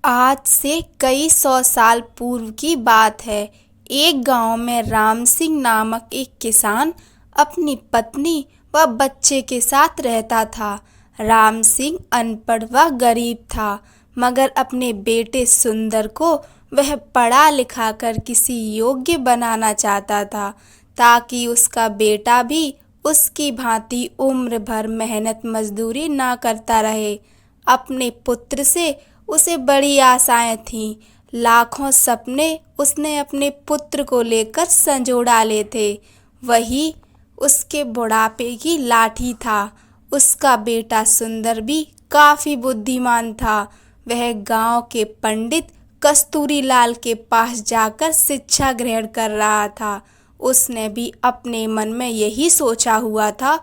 आज से कई सौ साल पूर्व की बात है। एक गांव में राम सिंह नामक एक किसान अपनी पत्नी व बच्चे के साथ रहता था। राम सिंह अनपढ़ व गरीब था, मगर अपने बेटे सुंदर को वह पढ़ा लिखा कर किसी योग्य बनाना चाहता था, ताकि उसका बेटा भी उसकी भांति उम्र भर मेहनत मजदूरी ना करता रहे। अपने पुत्र से उसे बड़ी आशाएं थीं। लाखों सपने उसने अपने पुत्र को लेकर संजो डाले थे। वही उसके बुढ़ापे की लाठी था। उसका बेटा सुंदर भी काफी बुद्धिमान था। वह गांव के पंडित कस्तूरी लाल के पास जाकर शिक्षा ग्रहण कर रहा था। उसने भी अपने मन में यही सोचा हुआ था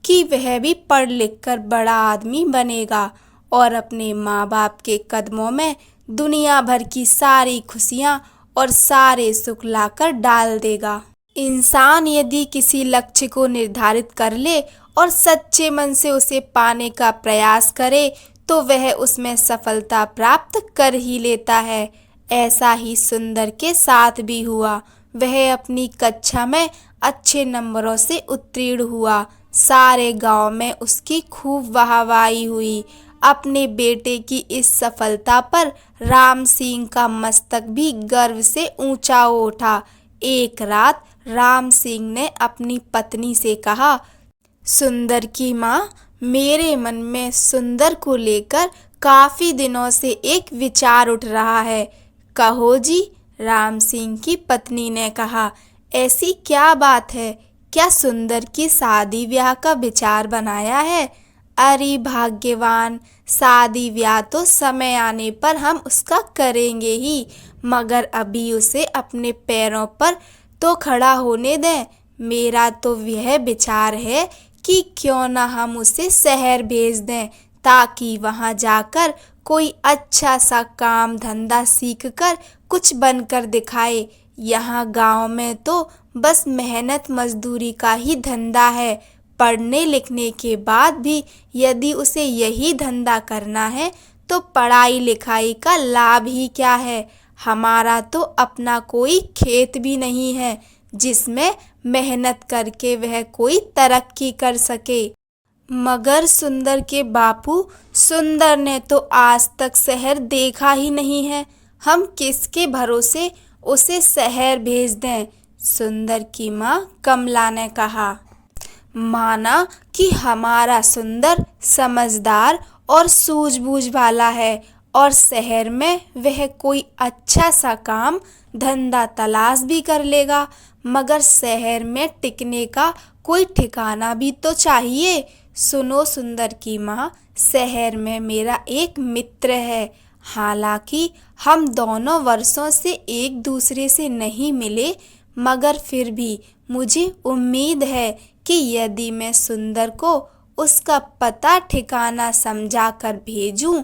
कि वह भी पढ़ लिख कर बड़ा आदमी बनेगा और अपने माँ बाप के कदमों में दुनिया भर की सारी खुशियाँ और सारे सुख लाकर डाल देगा। इंसान यदि किसी लक्ष्य को निर्धारित कर ले और सच्चे मन से उसे पाने का प्रयास करे, तो वह उसमें सफलता प्राप्त कर ही लेता है। ऐसा ही सुंदर के साथ भी हुआ। वह अपनी कक्षा में अच्छे नंबरों से उत्तीर्ण हुआ। सारे गांव में उसकी खूब वाहवाही हुई। अपने बेटे की इस सफलता पर राम सिंह का मस्तक भी गर्व से ऊंचा हो उठा। एक रात राम सिंह ने अपनी पत्नी से कहा, सुंदर की माँ, मेरे मन में सुंदर को लेकर काफी दिनों से एक विचार उठ रहा है। कहो जी। राम सिंह की पत्नी ने कहा, ऐसी क्या बात है? क्या सुंदर की शादी ब्याह का विचार बनाया है? अरे भाग्यवान, शादी ब्याह तो समय आने पर हम उसका करेंगे ही, मगर अभी उसे अपने पैरों पर तो खड़ा होने दें। मेरा तो यह विचार है कि क्यों ना हम उसे शहर भेज दें, ताकि वहां जाकर कोई अच्छा सा काम धंधा सीखकर कुछ बनकर दिखाए। यहाँ गांव में तो बस मेहनत मजदूरी का ही धंधा है। पढ़ने लिखने के बाद भी यदि उसे यही धंधा करना है, तो पढ़ाई लिखाई का लाभ ही क्या है? हमारा तो अपना कोई खेत भी नहीं है जिसमें मेहनत करके वह कोई तरक्की कर सके। मगर सुंदर के बापू, सुंदर ने तो आज तक शहर देखा ही नहीं है। हम किसके भरोसे उसे शहर भेज दें? सुंदर की माँ कमला ने कहा। माना कि हमारा सुंदर समझदार और सूझबूझ वाला है और शहर में वह कोई अच्छा सा काम धंधा तलाश भी कर लेगा, मगर शहर में टिकने का कोई ठिकाना भी तो चाहिए। सुनो सुंदर की माँ, शहर में मेरा एक मित्र है। हालांकि हम दोनों वर्षों से एक दूसरे से नहीं मिले, मगर फिर भी मुझे उम्मीद है कि यदि मैं सुंदर को उसका पता ठिकाना समझा कर भेजूं,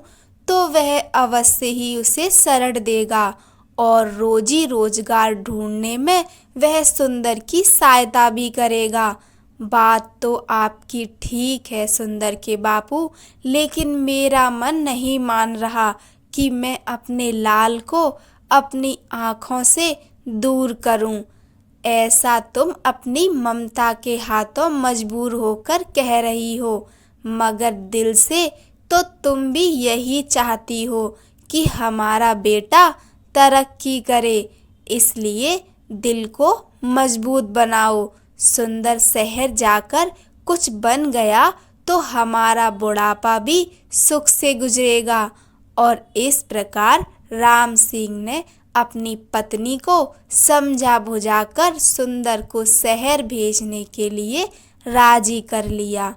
तो वह अवश्य ही उसे शरण देगा और रोजी रोजगार ढूंढने में वह सुंदर की सहायता भी करेगा। बात तो आपकी ठीक है सुंदर के बापू, लेकिन मेरा मन नहीं मान रहा कि मैं अपने लाल को अपनी आँखों से दूर करूं। ऐसा तुम अपनी ममता के हाथों मजबूर होकर कह रही हो, मगर दिल से तो तुम भी यही चाहती हो कि हमारा बेटा तरक्की करे। इसलिए दिल को मजबूत बनाओ। सुंदर शहर जाकर कुछ बन गया तो हमारा बुढ़ापा भी सुख से गुजरेगा। और इस प्रकार राम सिंह ने अपनी पत्नी को समझा बुझाकर सुंदर को शहर भेजने के लिए राजी कर लिया।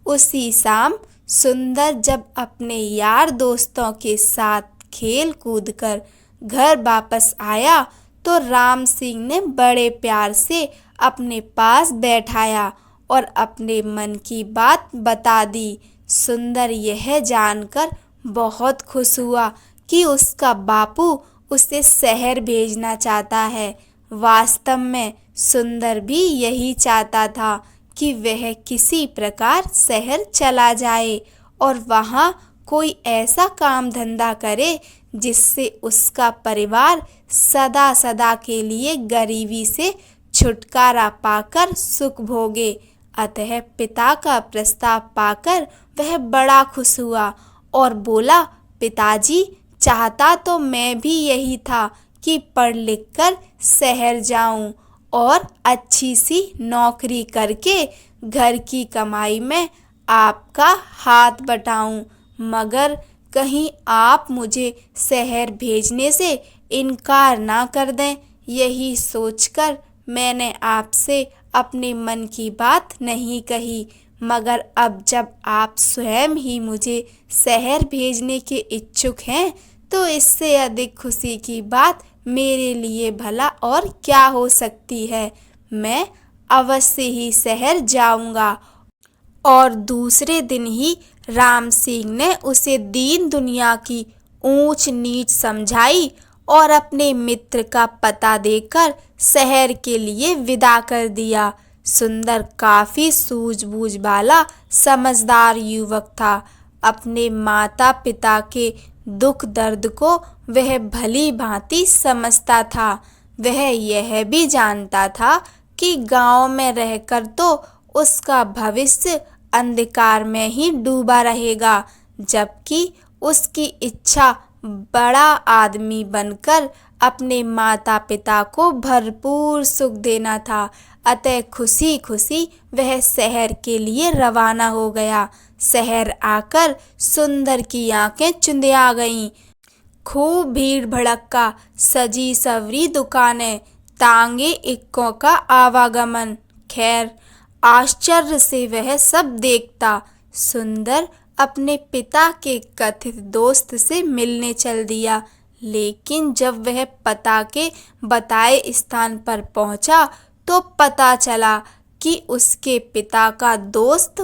उसी शाम सुंदर जब अपने यार दोस्तों के साथ खेल कूद कर घर वापस आया, तो राम सिंह ने बड़े प्यार से अपने पास बैठाया और अपने मन की बात बता दी। सुंदर यह जानकर बहुत खुश हुआ कि उसका बापू उसे शहर भेजना चाहता है। वास्तव में सुंदर भी यही चाहता था कि वह किसी प्रकार शहर चला जाए और वहाँ कोई ऐसा काम धंधा करे जिससे उसका परिवार सदा सदा के लिए गरीबी से छुटकारा पाकर सुख भोगे। अतः पिता का प्रस्ताव पाकर वह बड़ा खुश हुआ और बोला, पिताजी, चाहता तो मैं भी यही था कि पढ़ लिख कर शहर जाऊं और अच्छी सी नौकरी करके घर की कमाई में आपका हाथ बटाऊं, मगर कहीं आप मुझे शहर भेजने से इनकार ना कर दें। यही सोचकर मैंने आपसे अपने मन की बात नहीं कही, मगर अब जब आप स्वयं ही मुझे शहर भेजने के इच्छुक हैं तो इससे अधिक खुशी की बात मेरे लिए भला और क्या हो सकती है। मैं अवश्य ही शहर जाऊंगा। और दूसरे दिन ही राम सिंह ने उसे दीन दुनिया की ऊंच नीच समझाई और अपने मित्र का पता देकर शहर के लिए विदा कर दिया। सुंदर काफी सूझबूझ वाला समझदार युवक था। अपने माता पिता के दुख दर्द को वह भली भांति समझता था। वह यह भी जानता था कि गांव में रहकर तो उसका भविष्य अंधकार में ही डूबा रहेगा, जबकि उसकी इच्छा बड़ा आदमी बनकर अपने माता पिता को भरपूर सुख देना था। अतः खुशी खुशी वह शहर के लिए रवाना हो गया। शहर आकर सुंदर की आंखें चुंधिया गईं। खूब भीड़ भड़क्का, सजी सवरी दुकानें, तांगे इक्कों का आवागमन। खैर, आश्चर्य से वह सब देखता। सुंदर अपने पिता के कथित दोस्त से मिलने चल दिया, लेकिन जब वह पता के बताए स्थान पर पहुंचा तो पता चला कि उसके पिता का दोस्त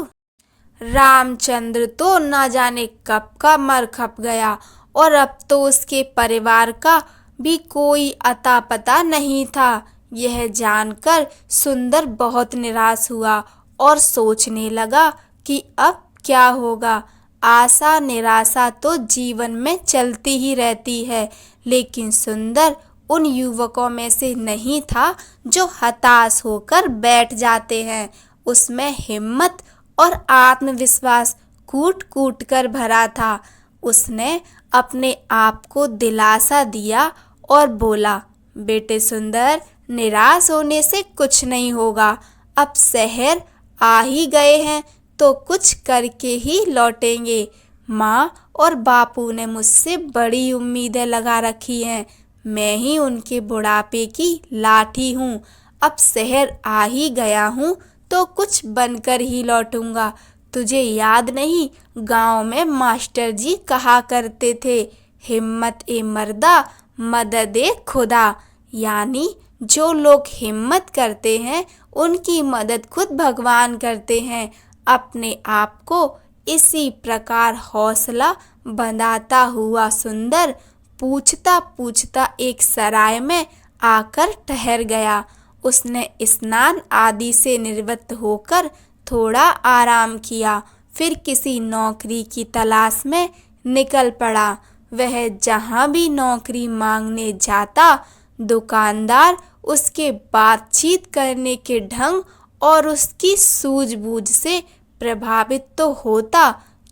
रामचंद्र तो न जाने कब का मर खप गया और अब तो उसके परिवार का भी कोई अता पता नहीं था। यह जानकर सुंदर बहुत निराश हुआ और सोचने लगा कि अब क्या होगा। आशा निराशा तो जीवन में चलती ही रहती है, लेकिन सुंदर उन युवकों में से नहीं था जो हताश होकर बैठ जाते हैं। उसमें हिम्मत और आत्मविश्वास कूट कूट कर भरा था। उसने अपने आप को दिलासा दिया और बोला, बेटे सुंदर, निराश होने से कुछ नहीं होगा। अब शहर आ ही गए हैं तो कुछ करके ही लौटेंगे। माँ और बापू ने मुझसे बड़ी उम्मीदें लगा रखी हैं। मैं ही उनके बुढ़ापे की लाठी हूँ। अब शहर आ ही गया हूँ तो कुछ बनकर ही लौटूंगा। तुझे याद नहीं, गांव में मास्टर जी कहा करते थे, हिम्मत ए मर्दा, मदद ए खुदा। यानी जो लोग हिम्मत करते हैं उनकी मदद खुद भगवान करते हैं। अपने आप को इसी प्रकार हौसला बंधाता हुआ सुंदर पूछता पूछता एक सराय में आकर ठहर गया। उसने स्नान आदि से निवृत्त होकर थोड़ा आराम किया, फिर किसी नौकरी की तलाश में निकल पड़ा। वह जहाँ भी नौकरी मांगने जाता, दुकानदार उसके बातचीत करने के ढंग और उसकी सूझबूझ से प्रभावित तो होता,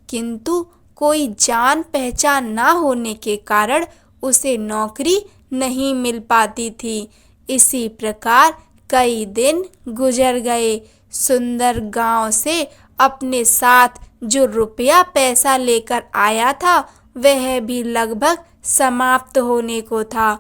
किंतु कोई जान पहचान ना होने के कारण उसे नौकरी नहीं मिल पाती थी। इसी प्रकार कई दिन गुजर गए। सुंदर गांव से अपने साथ जो रुपया पैसा लेकर आया था वह भी लगभग समाप्त होने को था।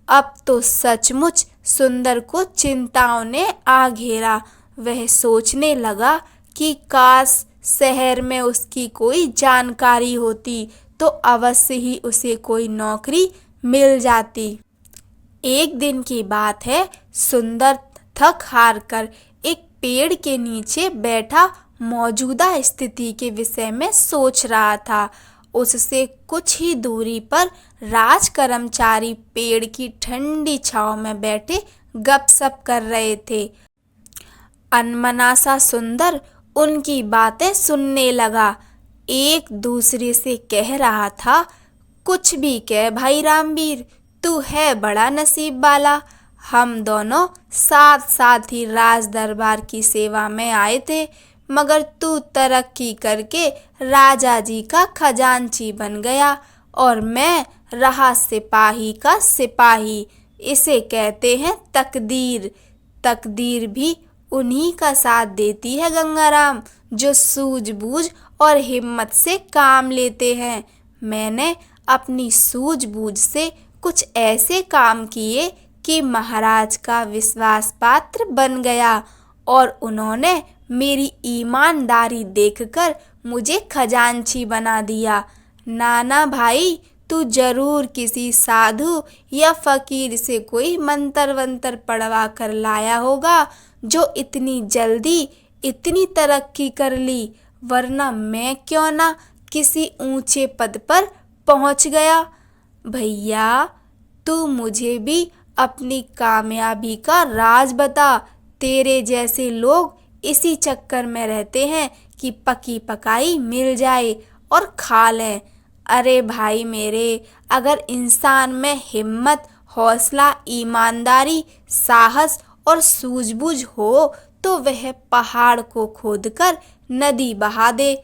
अब तो सचमुच सुंदर को चिंताओं ने आ घेरा। वह सोचने लगा कि काश शहर में उसकी कोई जानकारी होती तो अवश्य ही उसे कोई नौकरी मिल जाती। एक दिन की बात है, सुंदर थक हार कर एक पेड़ के नीचे बैठा मौजूदा स्थिति के विषय में सोच रहा था। उससे कुछ ही दूरी पर राज कर्मचारी पेड़ की ठंडी छांव में बैठे गपशप कर रहे थे। अनमना सा सुंदर उनकी बातें सुनने लगा। एक दूसरे से कह रहा था, कुछ भी कह भाई रामवीर, तू है बड़ा नसीब वाला। हम दोनों साथ साथ ही राज दरबार की सेवा में आए थे, मगर तू तरक्की करके राजा जी का खजांची बन गया और मैं रहा सिपाही का सिपाही। इसे कहते हैं तकदीर। तकदीर भी उन्हीं का साथ देती है गंगाराम, जो सूझबूझ और हिम्मत से काम लेते हैं। मैंने अपनी सूझबूझ से कुछ ऐसे काम किए कि महाराज का विश्वास पात्र बन गया और उन्होंने मेरी ईमानदारी देखकर मुझे खजांची बना दिया। नाना भाई, तू जरूर किसी साधु या फकीर से कोई मंतर वंतर पढ़वा कर लाया होगा, जो इतनी जल्दी इतनी तरक्की कर ली, वरना मैं क्यों ना किसी ऊंचे पद पर पहुंच गया। भैया, तू मुझे भी अपनी कामयाबी का राज बता। तेरे जैसे लोग इसी चक्कर में रहते हैं कि पकी पकाई मिल जाए और खा लें। अरे भाई मेरे, अगर इंसान में हिम्मत, हौसला, ईमानदारी, साहस और सूझबूझ हो तो वह पहाड़ को खोदकर नदी बहा दे।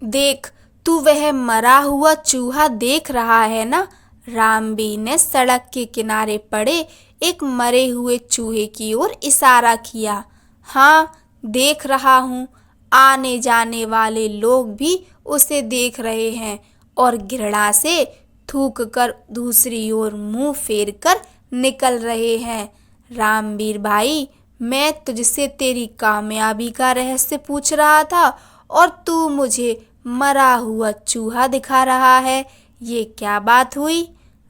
देख, तू वह मरा हुआ चूहा देख रहा है ना? रामबी ने सड़क के किनारे पड़े एक मरे हुए चूहे की ओर इशारा किया। हाँ, देख रहा हूँ। आने जाने वाले लोग भी उसे देख रहे हैं और घृणा से थूक कर दूसरी ओर मुंह फेर कर निकल रहे हैं। रामवीर भाई, मैं तुझसे तेरी कामयाबी का रहस्य पूछ रहा था और तू मुझे मरा हुआ चूहा दिखा रहा है। ये क्या बात हुई?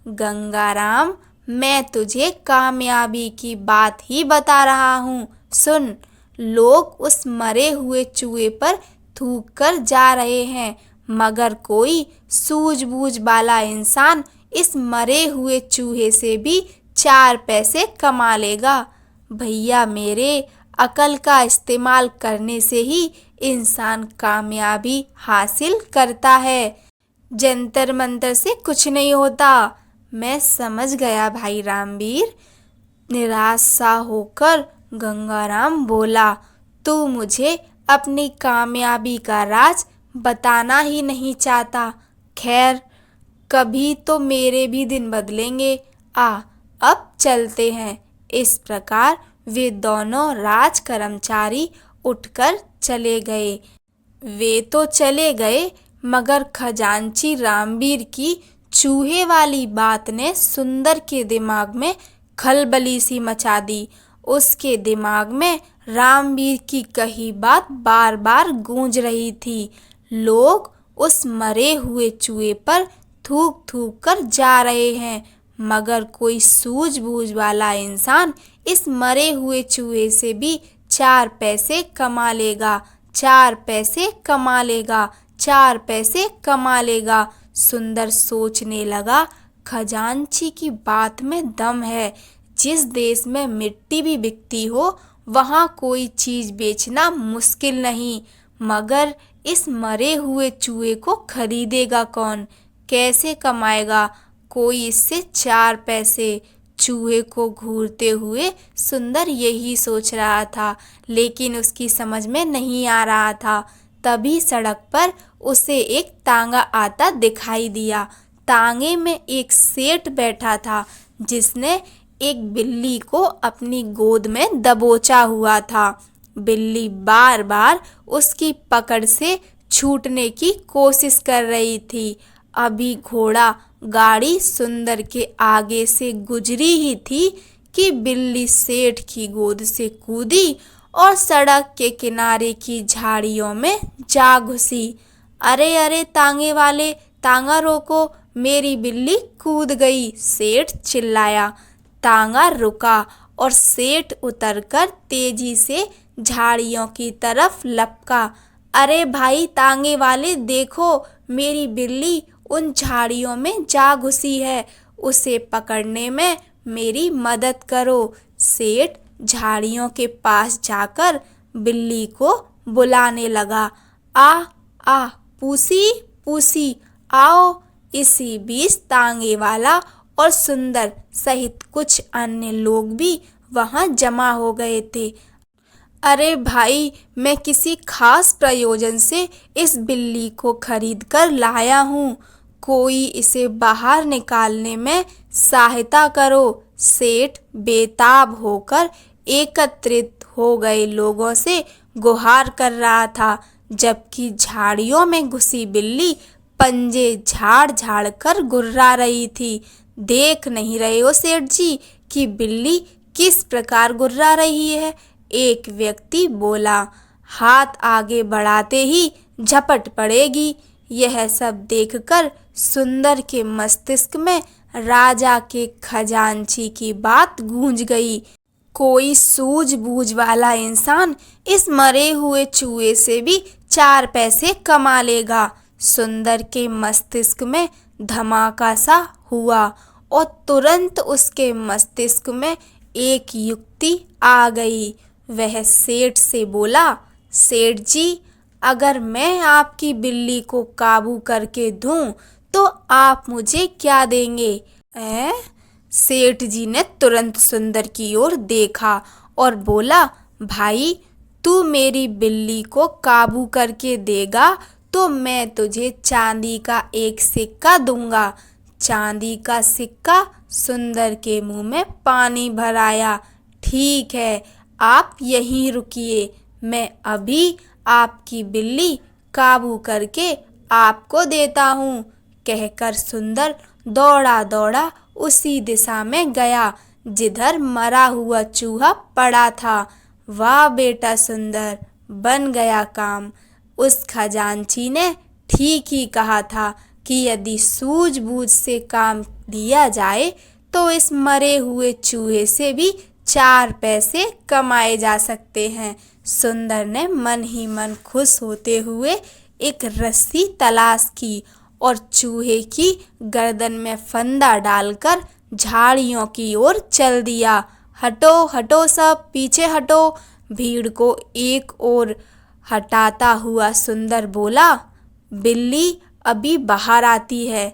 गंगाराम, मैं तुझे कामयाबी की बात ही बता रहा हूँ। सुन, लोग उस मरे हुए चूहे पर थूक कर जा रहे हैं, मगर कोई सूझबूझ वाला इंसान इस मरे हुए चूहे से भी 4 पैसे कमा लेगा। भैया मेरे, अकल का इस्तेमाल करने से ही इंसान कामयाबी हासिल करता है। जंतर मंतर से कुछ नहीं होता। मैं समझ गया भाई रामवीर। निराश सा होकर गंगाराम बोला, तू मुझे अपनी कामयाबी का राज बताना ही नहीं चाहता। खैर, कभी तो मेरे भी दिन बदलेंगे। अब चलते हैं। इस प्रकार वे दोनों राज कर्मचारी उठकर चले गए। वे तो चले गए, मगर खजांची रामवीर की चूहे वाली बात ने सुंदर के दिमाग में खलबली सी मचा दी। उसके दिमाग में रामवीर की कही बात बार बार गूंज रही थी। लोग उस मरे हुए चूहे पर थूक थूक कर जा रहे हैं, मगर कोई सूझबूझ वाला इंसान इस मरे हुए चूहे से भी 4 पैसे कमा लेगा, 4 पैसे कमा लेगा, 4 पैसे कमा लेगा। सुंदर सोचने लगा, खजांची की बात में दम है। जिस देश में मिट्टी भी बिकती हो, वहाँ कोई चीज बेचना मुश्किल नहीं, मगर इस मरे हुए चूहे को खरीदेगा कौन? कैसे कमाएगा कोई इससे 4 पैसे? चूहे को घूरते हुए सुंदर यही सोच रहा था, लेकिन उसकी समझ में नहीं आ रहा था। तभी सड़क पर उसे एक तांगा आता दिखाई दिया। तांगे में एक सेठ बैठा था, जिसने एक बिल्ली को अपनी गोद में दबोचा हुआ था। बिल्ली बार बार उसकी पकड़ से छूटने की कोशिश कर रही थी। अभी घोड़ा गाड़ी सुंदर के आगे से गुजरी ही थी कि बिल्ली सेठ की गोद से कूदी और सड़क के किनारे की झाड़ियों में जा घुसी। अरे अरे तांगे वाले, तांगा रोको, मेरी बिल्ली कूद गई, सेठ चिल्लाया। तांगा रुका और सेठ उतरकर तेजी से झाड़ियों की तरफ लपका। अरे भाई तांगे वाले, देखो, मेरी बिल्ली उन झाड़ियों में जा घुसी है, उसे पकड़ने में मेरी मदद करो। सेठ झाड़ियों के पास जाकर बिल्ली को बुलाने लगा। आ आ पूसी पूसी, आओ, इसी बीच तांगे वाला और सुंदर सहित कुछ अन्य लोग भी वहां जमा हो गए थे। अरे भाई, मैं किसी खास प्रयोजन से इस बिल्ली को खरीद कर लाया हूँ, कोई इसे बाहर निकालने में सहायता करो। सेठ बेताब होकर एकत्रित हो गए लोगों से गुहार कर रहा था, जबकि झाड़ियों में घुसी बिल्ली पंजे झाड़ झाड़ कर गुर्रा रही थी। देख नहीं रहे हो सेठ जी कि बिल्ली किस प्रकार गुर्रा रही है? एक व्यक्ति बोला। हाथ आगे बढ़ाते ही झपट पड़ेगी। यह सब देखकर सुंदर के मस्तिष्क में राजा के खजांची की बात गूंज गई। कोई सूझबूझ वाला इंसान इस मरे हुए चूहे से भी 4 पैसे कमा लेगा। सुंदर के मस्तिष्क में धमाका सा हुआ और तुरंत उसके मस्तिष्क में एक युक्ति आ गई। वह सेठ से बोला, सेठ जी, अगर मैं आपकी बिल्ली को काबू करके दूं तो आप मुझे क्या देंगे? सेठ जी ने तुरंत सुंदर की ओर देखा और बोला, भाई, तू मेरी बिल्ली को काबू करके देगा तो मैं तुझे चांदी का एक सिक्का दूंगा। चांदी का सिक्का सुंदर के मुंह में पानी भर आया। ठीक है, आप यहीं रुकिए, मैं अभी आपकी बिल्ली काबू करके आपको देता हूँ, कहकर सुंदर दौड़ा दौड़ा उसी दिशा में गया जिधर मरा हुआ चूहा पड़ा था। वाह बेटा सुंदर, बन गया काम। उस खजांची ने ठीक ही कहा था कि यदि सूझबूझ से काम लिया जाए तो इस मरे हुए चूहे से भी 4 पैसे कमाए जा सकते हैं। सुंदर ने मन ही मन खुश होते हुए एक रस्सी तलाश की और चूहे की गर्दन में फंदा डालकर झाड़ियों की ओर चल दिया। हटो हटो सब, पीछे हटो। भीड़ को एक ओर हटाता हुआ सुंदर बोला, बिल्ली अभी बाहर आती है।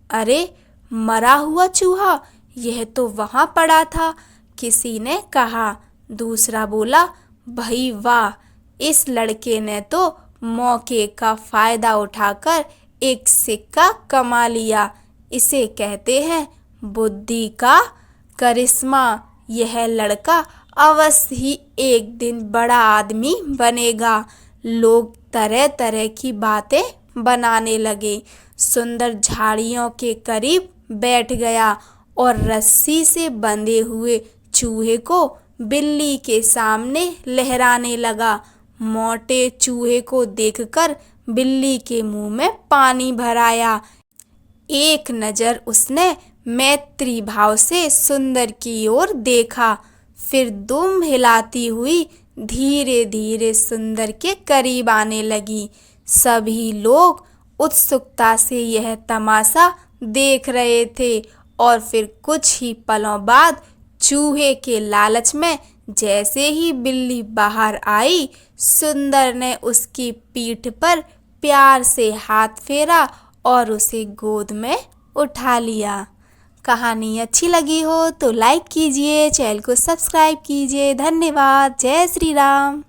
अरे, मरा हुआ चूहा, यह तो वहां पड़ा था, किसी ने कहा। दूसरा बोला, भाई वाह, इस लड़के ने तो मौके का फायदा उठाकर एक सिक्का कमा लिया। इसे कहते हैं बुद्धि का करिश्मा। यह लड़का अवश्य ही एक दिन बड़ा आदमी बनेगा। लोग तरह तरह की बातें बनाने लगे। सुंदर झाड़ियों के करीब बैठ गया और रस्सी से बंधे हुए चूहे को बिल्ली के सामने लहराने लगा। मोटे चूहे को देखकर बिल्ली के मुंह में पानी भर आया। एक नज़र उसने मैत्री भाव से सुंदर की ओर देखा, फिर दुम हिलाती हुई धीरे धीरे सुंदर के करीब आने लगी। सभी लोग उत्सुकता से यह तमाशा देख रहे थे और फिर कुछ ही पलों बाद चूहे के लालच में जैसे ही बिल्ली बाहर आई, सुंदर ने उसकी पीठ पर प्यार से हाथ फेरा और उसे गोद में उठा लिया। कहानी अच्छी लगी हो तो लाइक कीजिए, चैनल को सब्सक्राइब कीजिए। धन्यवाद। जय श्री राम।